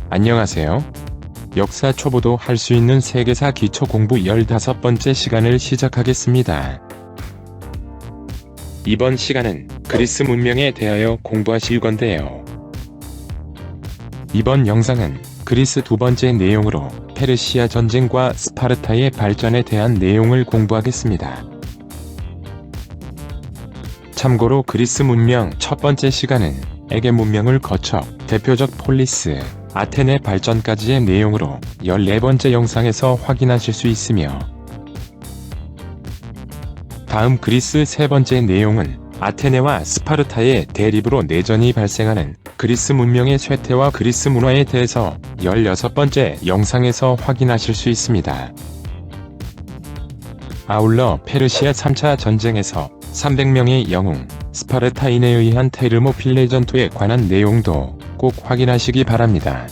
안녕하세요. 역사 초보도 할 수 있는 세계사 기초 공부 15번째 시간을 시작하겠습니다. 이번 시간은 그리스 문명에 대하여 공부하실 건데요. 이번 영상은 그리스 두 번째 내용으로 페르시아 전쟁과 스파르타의 발전에 대한 내용을 공부하겠습니다. 참고로 그리스 문명 첫 번째 시간은 에게 문명을 거쳐 대표적 폴리스, 아테네 발전까지의 내용으로 14번째 영상에서 확인하실 수 있으며, 다음 그리스 세 번째 내용은 아테네와 스파르타의 대립으로 내전이 발생하는 그리스 문명의 쇠퇴와 그리스 문화에 대해서 16번째 영상에서 확인하실 수 있습니다. 아울러 페르시아 3차 전쟁에서 300명의 영웅 스파르타인에 의한 테르모필레 전투에 관한 내용도 꼭 확인하시기 바랍니다.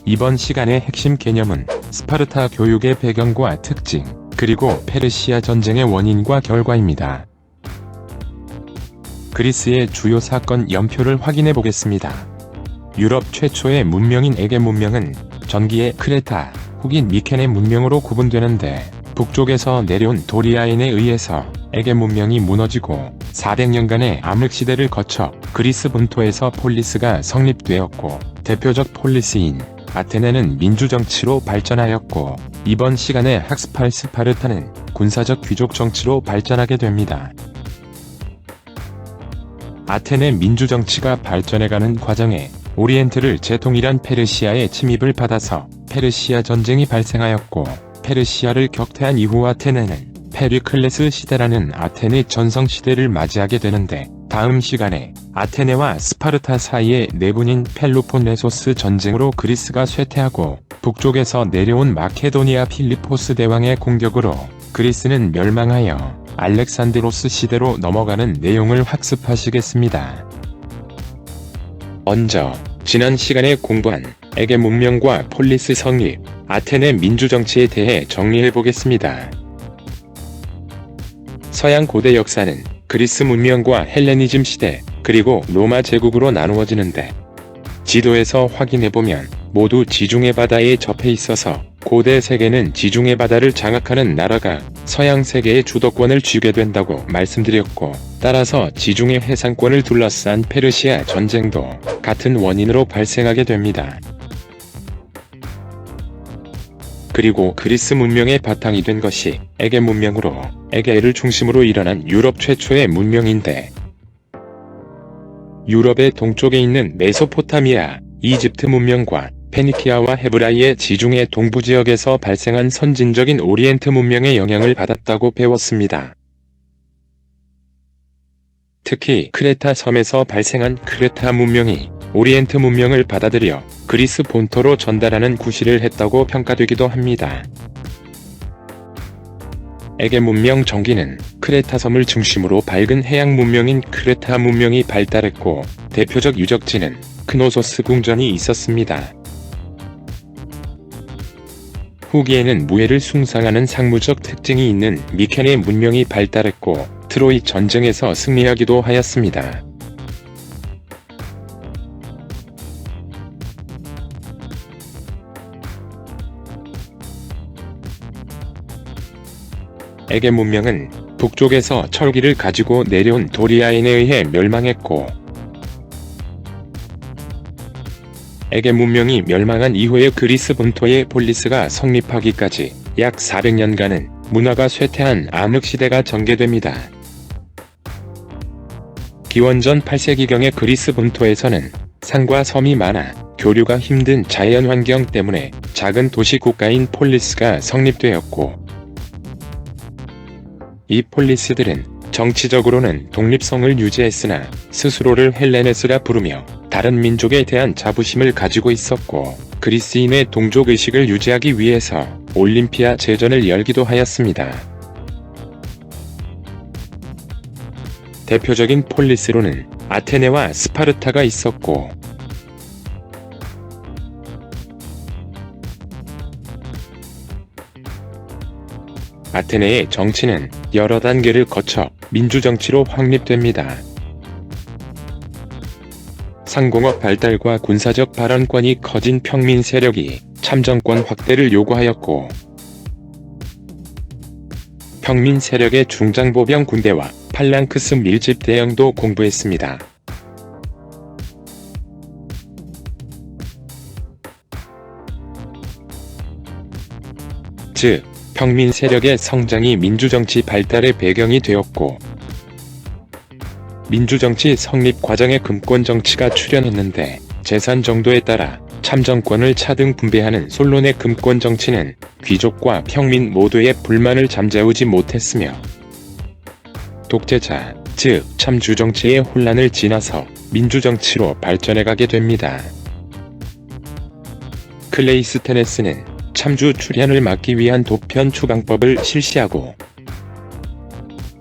이번 시간의 핵심 개념은 스파르타 교육의 배경과 특징, 그리고 페르시아 전쟁의 원인과 결과입니다. 그리스의 주요 사건 연표를 확인해 보겠습니다. 유럽 최초의 문명인 에게 문명은 전기의 크레타, 후긴 미케네 문명으로 구분되는데, 북쪽에서 내려온 도리아인에 의해서 에게 문명이 무너지고 400년간의 암흑시대를 거쳐 그리스 본토에서 폴리스가 성립되었고, 대표적 폴리스인 아테네는 민주정치로 발전하였고, 이번 시간에 학습할 스파르타는 군사적 귀족 정치로 발전하게 됩니다. 아테네 민주정치가 발전해가는 과정에 오리엔트를 제동일한 페르시아의 침입을 받아서 페르시아 전쟁이 발생하였고, 페르시아를 격퇴한 이후 아테네는 페리클레스 시대라는 아테네 전성 시대를 맞이하게 되는데, 다음 시간에 아테네와 스파르타 사이의 내분인 펠로폰네소스 전쟁으로 그리스가 쇠퇴하고, 북쪽에서 내려온 마케도니아 필리포스 대왕의 공격으로 그리스는 멸망하여 알렉산드로스 시대로 넘어가는 내용을 학습하시겠습니다. 먼저 지난 시간에 공부한 에게 문명과 폴리스 성립, 아테네 민주정치에 대해 정리해보겠습니다. 서양 고대 역사는 그리스 문명과 헬레니즘 시대, 그리고 로마 제국으로 나누어지는데, 지도에서 확인해보면 모두 지중해 바다에 접해 있어서 고대 세계는 지중해 바다를 장악하는 나라가 서양 세계의 주도권을 쥐게 된다고 말씀드렸고, 따라서 지중해 해상권을 둘러싼 페르시아 전쟁도 같은 원인으로 발생하게 됩니다. 그리고 그리스 문명의 바탕이 된 것이 에게 문명으로, 에게를 중심으로 일어난 유럽 최초의 문명인데, 유럽의 동쪽에 있는 메소포타미아, 이집트 문명과 페니키아와 헤브라이의 지중해 동부 지역에서 발생한 선진적인 오리엔트 문명의 영향을 받았다고 배웠습니다. 특히 크레타 섬에서 발생한 크레타 문명이 오리엔트 문명을 받아들여 그리스 본토로 전달하는 구실을 했다고 평가되기도 합니다. 에게 문명 전기는 크레타 섬을 중심으로 밝은 해양 문명인 크레타 문명이 발달했고, 대표적 유적지는 크노소스 궁전이 있었습니다. 후기에는 무예를 숭상하는 상무적 특징이 있는 미케네 문명이 발달했고, 트로이 전쟁에서 승리하기도 하였습니다. 에게 문명은 북쪽에서 철기를 가지고 내려온 도리아인에 의해 멸망했고, 에게 문명이 멸망한 이후에 그리스 본토의 폴리스가 성립하기까지 약 400년간은 문화가 쇠퇴한 암흑시대가 전개됩니다. 기원전 8세기경의 그리스 본토에서는 산과 섬이 많아 교류가 힘든 자연환경 때문에 작은 도시 국가인 폴리스가 성립되었고, 이 폴리스들은 정치적으로는 독립성을 유지했으나 스스로를 헬레네스라 부르며 다른 민족에 대한 자부심을 가지고 있었고, 그리스인의 동족의식을 유지하기 위해서 올림피아 제전을 열기도 하였습니다. 대표적인 폴리스로는 아테네와 스파르타가 있었고, 아테네의 정치는 여러 단계를 거쳐 민주정치로 확립됩니다. 상공업 발달과 군사적 발언권이 커진 평민 세력이 참정권 확대를 요구하였고, 평민 세력의 중장보병 군대와 팔랑크스 밀집 대응도 공부했습니다. 즉, 평민 세력의 성장이 민주정치 발달의 배경이 되었고, 민주정치 성립 과정에 금권정치가 출현했는데 재산 정도에 따라 참정권을 차등 분배하는 솔론의 금권정치는 귀족과 평민 모두의 불만을 잠재우지 못했으며, 독재자, 즉 참주정치의 혼란을 지나서 민주정치로 발전해가게 됩니다. 클레이스테네스는 참주 출현을 막기 위한 도편 추방법을 실시하고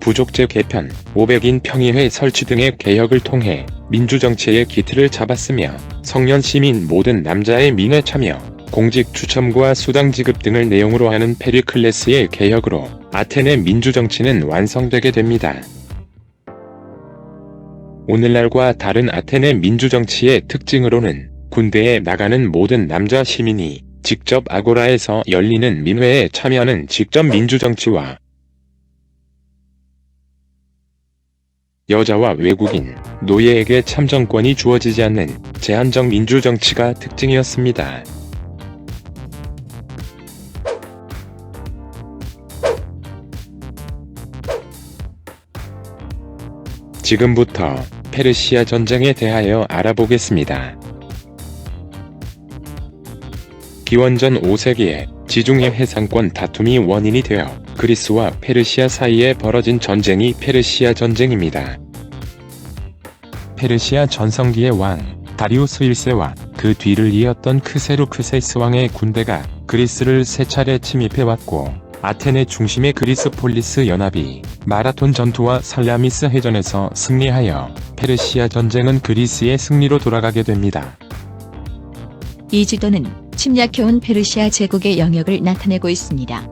부족제 개편, 500인 평의회 설치 등의 개혁을 통해 민주정치의 기틀을 잡았으며, 성년 시민 모든 남자의 민회 참여, 공직 추첨과 수당 지급 등을 내용으로 하는 페리클레스의 개혁으로 아테네 민주정치는 완성되게 됩니다. 오늘날과 다른 아테네 민주정치의 특징으로는 군대에 나가는 모든 남자 시민이 직접 아고라에서 열리는 민회에 참여하는 직접 민주정치와 여자와 외국인, 노예에게 참정권이 주어지지 않는 제한적 민주정치가 특징이었습니다. 지금부터 페르시아 전쟁에 대하여 알아보겠습니다. 기원전 5세기에 지중해 해상권 다툼이 원인이 되어 그리스와 페르시아 사이에 벌어진 전쟁이 페르시아 전쟁입니다. 페르시아 전성기의 왕 다리우스 1세와 그 뒤를 이었던 크세루크세스 왕의 군대가 그리스를 세 차례 침입해왔고, 아테네 중심의 그리스폴리스 연합이 마라톤 전투와 살라미스 해전에서 승리하여 페르시아 전쟁은 그리스의 승리로 돌아가게 됩니다. 이 지도는 침략해온 페르시아 제국의 영역을 나타내고 있습니다.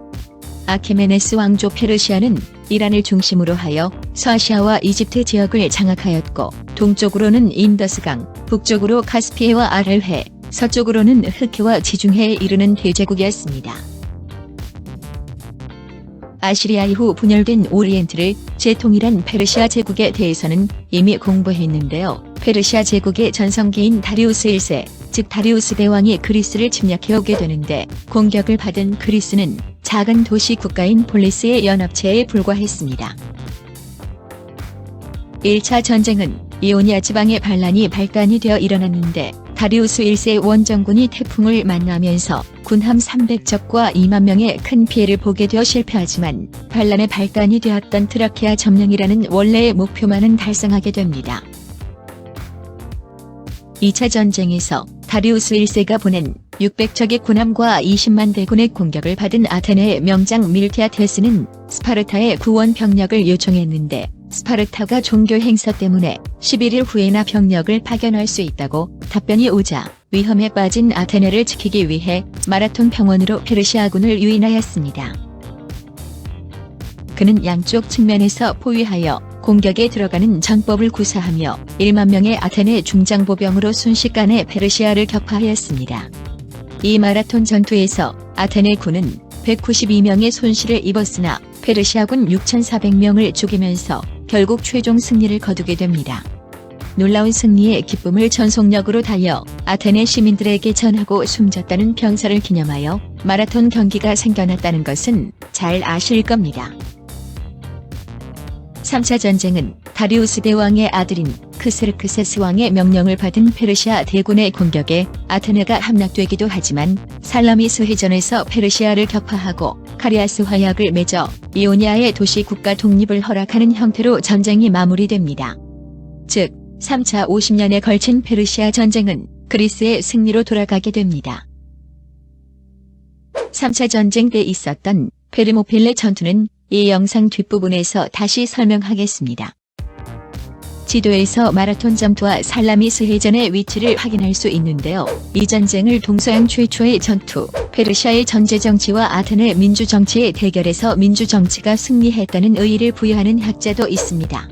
아케메네스 왕조 페르시아는 이란을 중심으로 하여 서아시아와 이집트 지역을 장악하였고, 동쪽으로는 인더스강, 북쪽으로 카스피해와 아랄회, 서쪽으로는 흑해와 지중해에 이르는 대제국이었습니다. 아시리아 이후 분열된 오리엔트를 재통일한 페르시아 제국에 대해서는 이미 공부했는데요. 페르시아 제국의 전성기인 다리우스 1세, 즉 다리우스 대왕이 그리스를 침략해오게 되는데, 공격을 받은 그리스는 작은 도시 국가인 폴리스의 연합체에 불과했습니다. 1차 전쟁은 이오니아 지방의 반란이 발단이 되어 일어났는데, 다리우스 1세의 원정군이 태풍을 만나면서 군함 300척과 2만 명의 큰 피해를 보게 되어 실패하지만, 반란의 발단이 되었던 트라키아 점령이라는 원래의 목표만은 달성하게 됩니다. 2차 전쟁에서 다리우스 1세가 보낸 600척의 군함과 20만 대군의 공격을 받은 아테네의 명장 밀티아테스는 스파르타의 구원 병력을 요청했는데, 스파르타가 종교 행사 때문에 11일 후에나 병력을 파견할 수 있다고 답변이 오자 위험에 빠진 아테네를 지키기 위해 마라톤 병원으로 페르시아군을 유인하였습니다. 그는 양쪽 측면에서 포위하여 공격에 들어가는 전법을 구사하며 1만 명의 아테네 중장보병으로 순식간에 페르시아를 격파하였습니다. 이 마라톤 전투에서 아테네 군은 192명의 손실을 입었으나 페르시아군 6,400명을 죽이면서 결국 최종 승리를 거두게 됩니다. 놀라운 승리의 기쁨을 전속력으로 달려 아테네 시민들에게 전하고 숨졌다는 병사를 기념하여 마라톤 경기가 생겨났다는 것은 잘 아실 겁니다. 3차 전쟁은 다리우스 대왕의 아들인 크세르크세스 왕의 명령을 받은 페르시아 대군의 공격에 아테네가 함락되기도 하지만, 살라미스 해전에서 페르시아를 격파하고 카리아스 화약을 맺어 이오니아의 도시 국가 독립을 허락하는 형태로 전쟁이 마무리됩니다. 즉, 3차 50년에 걸친 페르시아 전쟁은 그리스의 승리로 돌아가게 됩니다. 3차 전쟁 때 있었던 페르모필레 전투는 이 영상 뒷부분에서 다시 설명하겠습니다. 지도에서 마라톤 전투와 살라미스 해전의 위치를 확인할 수 있는데요. 이 전쟁을 동서양 최초의 전투, 페르시아의 전제정치와 아테네 민주정치의 대결에서 민주정치가 승리했다는 의의를 부여하는 학자도 있습니다.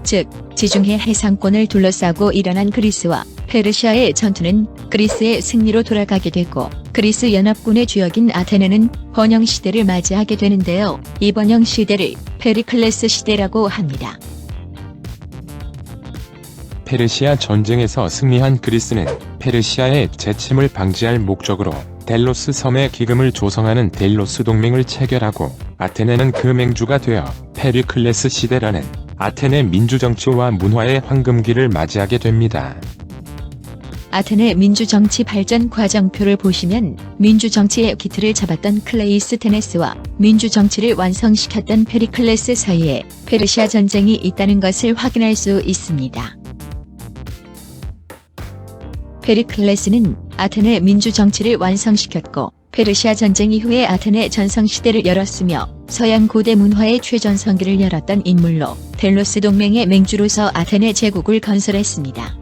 즉 지중해 해상권을 둘러싸고 일어난 그리스와 페르시아의 전투는 그리스의 승리로 돌아가게 되고 그리스 연합군의 주역인 아테네는 번영 시대를 맞이하게 되는데요. 이 번영 시대를 페리클레스 시대라고 합니다. 페르시아 전쟁에서 승리한 그리스는 페르시아의 재침을 방지할 목적으로 델로스 섬에 기금을 조성하는 델로스 동맹을 체결하고 아테네는 그 맹주가 되어 페리클레스 시대라는 아테네 민주정치와 문화의 황금기를 맞이하게 됩니다. 아테네 민주정치 발전 과정표를 보시면 민주정치의 기틀을 잡았던 클레이스테네스와 민주정치를 완성시켰던 페리클레스 사이에 페르시아 전쟁이 있다는 것을 확인할 수 있습니다. 페리클레스는 아테네 민주정치를 완성시켰고 페르시아 전쟁 이후에 아테네 전성시대를 열었으며 서양 고대 문화의 최전성기를 열었던 인물로 델로스 동맹의 맹주로서 아테네 제국을 건설했습니다.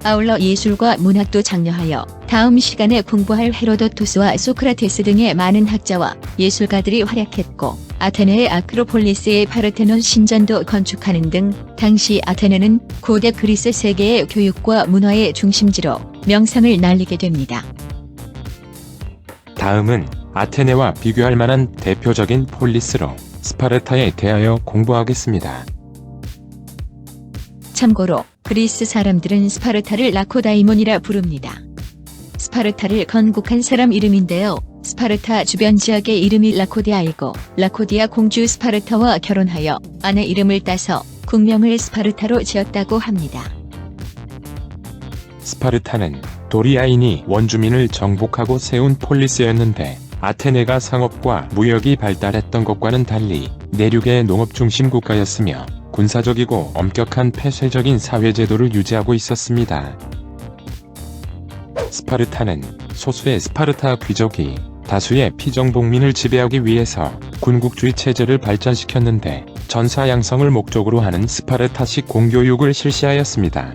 아울러 예술과 문학도 장려하여 다음 시간에 공부할 헤로도토스와 소크라테스 등의 많은 학자와 예술가들이 활약했고 아테네의 아크로폴리스의 파르테논 신전도 건축하는 등 당시 아테네는 고대 그리스 세계의 교육과 문화의 중심지로 명성을 날리게 됩니다. 다음은 아테네와 비교할 만한 대표적인 폴리스로 스파르타에 대하여 공부하겠습니다. 참고로 그리스 사람들은 스파르타를 라코다이몬이라 부릅니다. 스파르타를 건국한 사람 이름인데요. 스파르타 주변 지역의 이름이 라코디아이고 라코디아 공주 스파르타와 결혼하여 아내 이름을 따서 국명을 스파르타로 지었다고 합니다. 스파르타는 도리아인이 원주민을 정복하고 세운 폴리스였는데 아테네가 상업과 무역이 발달했던 것과는 달리 내륙의 농업 중심 국가였으며 군사적이고 엄격한 폐쇄적인 사회제도를 유지하고 있었습니다. 스파르타는 소수의 스파르타 귀족이 다수의 피정복민을 지배하기 위해서 군국주의 체제를 발전시켰는데 전사 양성을 목적으로 하는 스파르타식 공교육을 실시하였습니다.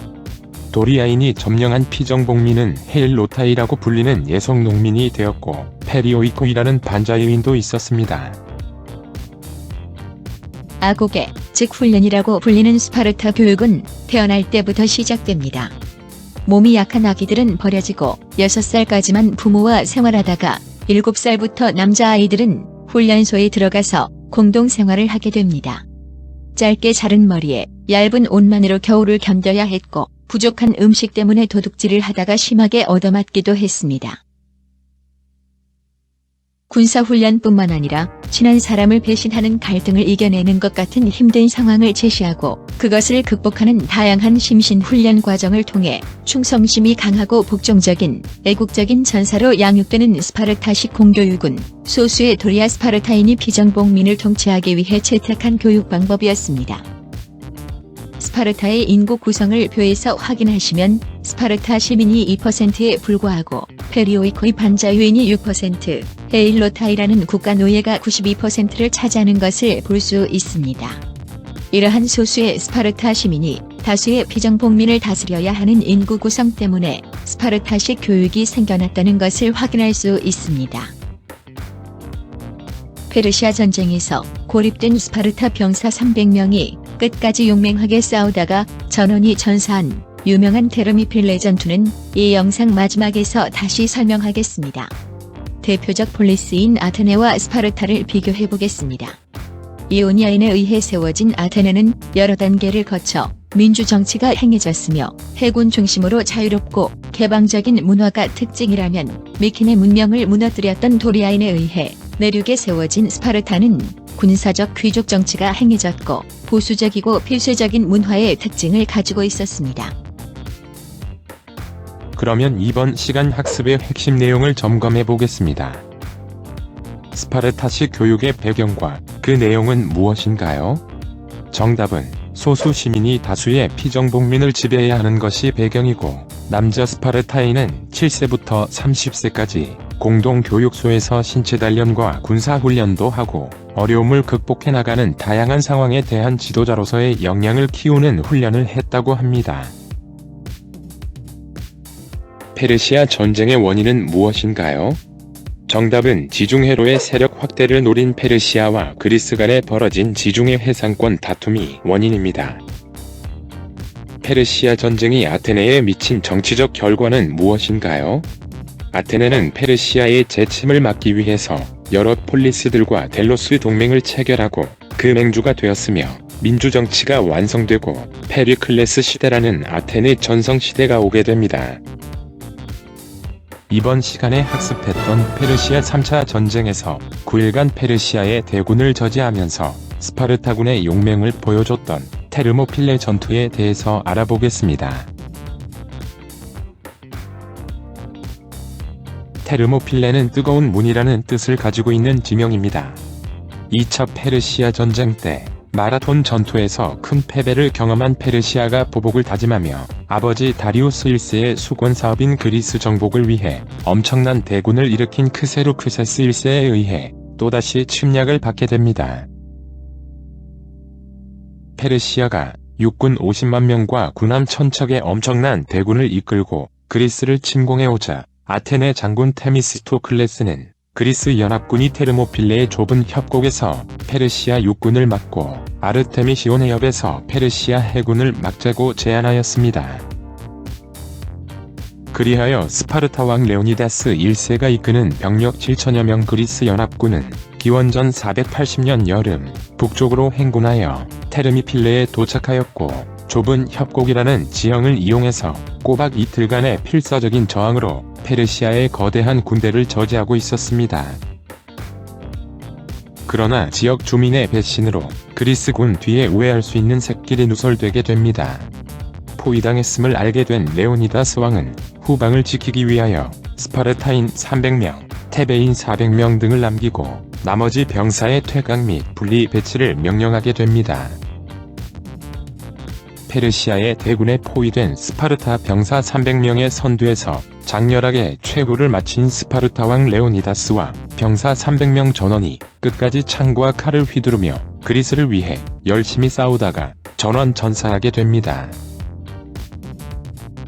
도리아인이 점령한 피정복민은 헤일로타이라고 불리는 예성 농민이 되었고 페리오이코이라는 반자유인도 있었습니다. 아고게, 즉 훈련이라고 불리는 스파르타 교육은 태어날 때부터 시작됩니다. 몸이 약한 아기들은 버려지고 6살까지만 부모와 생활하다가 7살부터 남자아이들은 훈련소에 들어가서 공동생활을 하게 됩니다. 짧게 자른 머리에 얇은 옷만으로 겨울을 견뎌야 했고 부족한 음식 때문에 도둑질을 하다가 심하게 얻어맞기도 했습니다. 군사훈련뿐만 아니라 친한 사람을 배신하는 갈등을 이겨내는 것 같은 힘든 상황을 제시하고 그것을 극복하는 다양한 심신훈련 과정을 통해 충성심이 강하고 복종적인 애국적인 전사로 양육되는 스파르타식 공교육은 소수의 도리아 스파르타인이 피정복민을 통치하기 위해 채택한 교육 방법이었습니다. 스파르타의 인구 구성을 표에서 확인하시면 스파르타 시민이 2%에 불과하고 페리오이코이 반자유인이 6%, 헤일로타이라는 국가 노예가 92%를 차지하는 것을 볼 수 있습니다. 이러한 소수의 스파르타 시민이 다수의 피정복민을 다스려야 하는 인구 구성 때문에 스파르타식 교육이 생겨났다는 것을 확인할 수 있습니다. 페르시아 전쟁에서 고립된 스파르타 병사 300명이 끝까지 용맹하게 싸우다가 전원이 전사한 유명한 테르미필레 전투는 이 영상 마지막에서 다시 설명하겠습니다. 대표적 폴리스인 아테네와 스파르타를 비교해보겠습니다. 이오니아인에 의해 세워진 아테네는 여러 단계를 거쳐 민주정치가 행해졌으며 해군 중심으로 자유롭고 개방적인 문화가 특징이라면 미케네 문명을 무너뜨렸던 도리아인에 의해 내륙에 세워진 스파르타는 군사적 귀족 정치가 행해졌고 보수적이고 필수적인 문화의 특징을 가지고 있었습니다. 그러면 이번 시간 학습의 핵심 내용을 점검해 보겠습니다. 스파르타식 교육의 배경과 그 내용은 무엇인가요? 정답은 소수 시민이 다수의 피정복민을 지배해야 하는 것이 배경이고 남자 스파르타인은 7세부터 30세까지 공동교육소에서 신체 단련과 군사훈련도 하고 어려움을 극복해 나가는 다양한 상황에 대한 지도자로서의 역량을 키우는 훈련을 했다고 합니다. 페르시아 전쟁의 원인은 무엇인가요? 정답은 지중해로의 세력 확대를 노린 페르시아와 그리스 간에 벌어진 지중해 해상권 다툼이 원인입니다. 페르시아 전쟁이 아테네에 미친 정치적 결과는 무엇인가요? 아테네는 페르시아의 재침을 막기 위해서 여러 폴리스들과 델로스 동맹을 체결하고 그 맹주가 되었으며 민주정치가 완성되고 페리클레스 시대라는 아테네 전성시대가 오게 됩니다. 이번 시간에 학습했던 페르시아 3차 전쟁에서 9일간 페르시아의 대군을 저지하면서 스파르타군의 용맹을 보여줬던 테르모필레 전투에 대해서 알아보겠습니다. 테르모필레는 뜨거운 문이라는 뜻을 가지고 있는 지명입니다. 2차 페르시아 전쟁 때 마라톤 전투에서 큰 패배를 경험한 페르시아가 보복을 다짐하며 아버지 다리우스 1세의 수권 사업인 그리스 정복을 위해 엄청난 대군을 일으킨 크세루크세스 1세에 의해 또다시 침략을 받게 됩니다. 페르시아가 육군 50만 명과 군함 1000척의 엄청난 대군을 이끌고 그리스를 침공해오자 아테네 장군 테미스토클레스는 그리스 연합군이 테르모필레의 좁은 협곡에서 페르시아 육군을 막고 아르테미시온의 옆에서 페르시아 해군을 막자고 제안하였습니다. 그리하여 스파르타 왕 레오니다스 1세가 이끄는 병력 7천여 명 그리스 연합군은 기원전 480년 여름 북쪽으로 행군하여 테르미필레에 도착하였고 좁은 협곡이라는 지형을 이용해서 꼬박 이틀간의 필사적인 저항으로 페르시아의 거대한 군대를 저지하고 있었습니다. 그러나 지역 주민의 배신으로 그리스군 뒤에 우회할 수 있는 샛길이 누설되게 됩니다. 포위당했음을 알게 된 레오니다스 왕은 후방을 지키기 위하여 스파르타인 300명, 테베인 400명 등을 남기고 나머지 병사의 퇴각 및 분리 배치를 명령하게 됩니다. 페르시아의 대군에 포위된 스파르타 병사 300명의 선두에서 장렬하게 최후를 마친 스파르타 왕 레오니다스와 병사 300명 전원이 끝까지 창과 칼을 휘두르며 그리스를 위해 열심히 싸우다가 전원전사하게 됩니다.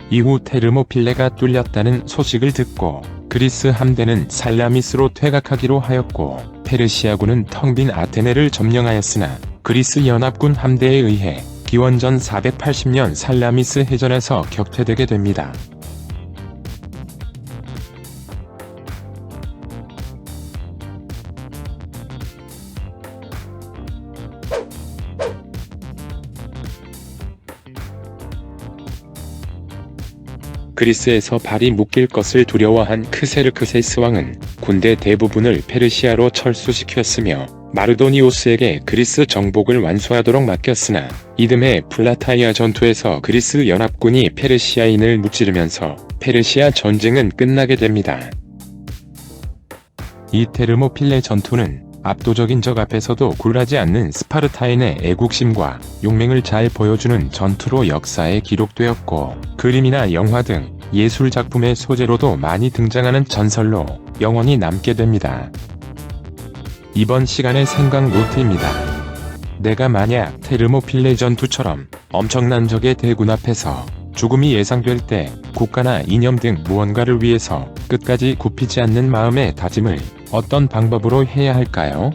이후 테르모필레가 뚫렸다는 소식을 듣고 그리스 함대는 살라미스로 퇴각하기로 하였고 페르시아군은 텅 빈 아테네를 점령하였으나 그리스 연합군 함대에 의해 기원전 480년 살라미스 해전에서 격퇴되게 됩니다. 그리스에서 발이 묶일 것을 두려워한 크세르크세스 왕은 군대 대부분을 페르시아로 철수시켰으며 마르도니오스에게 그리스 정복을 완수하도록 맡겼으나 이듬해 플라타이아 전투에서 그리스 연합군이 페르시아인을 무찌르면서 페르시아 전쟁은 끝나게 됩니다. 이 테르모필레 전투는 압도적인 적 앞에서도 굴하지 않는 스파르타인의 애국심과 용맹을 잘 보여주는 전투로 역사에 기록되었고 그림이나 영화 등 예술 작품의 소재로도 많이 등장하는 전설로 영원히 남게 됩니다. 이번 시간의 생각 노트입니다. 내가 만약 테르모필레 전투처럼 엄청난 적의 대군 앞에서 죽음이 예상될 때 국가나 이념 등 무언가를 위해서 끝까지 굽히지 않는 마음의 다짐을 어떤 방법으로 해야 할까요?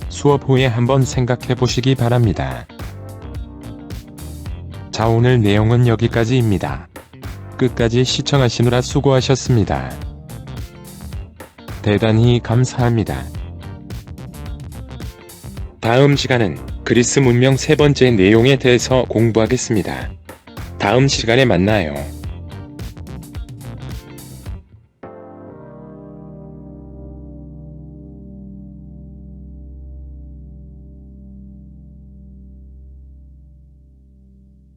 수업 후에 한번 생각해 보시기 바랍니다. 자, 오늘 내용은 여기까지입니다. 끝까지 시청하시느라 수고하셨습니다. 대단히 감사합니다. 다음 시간은 그리스 문명 세 번째 내용에 대해서 공부하겠습니다. 다음 시간에 만나요.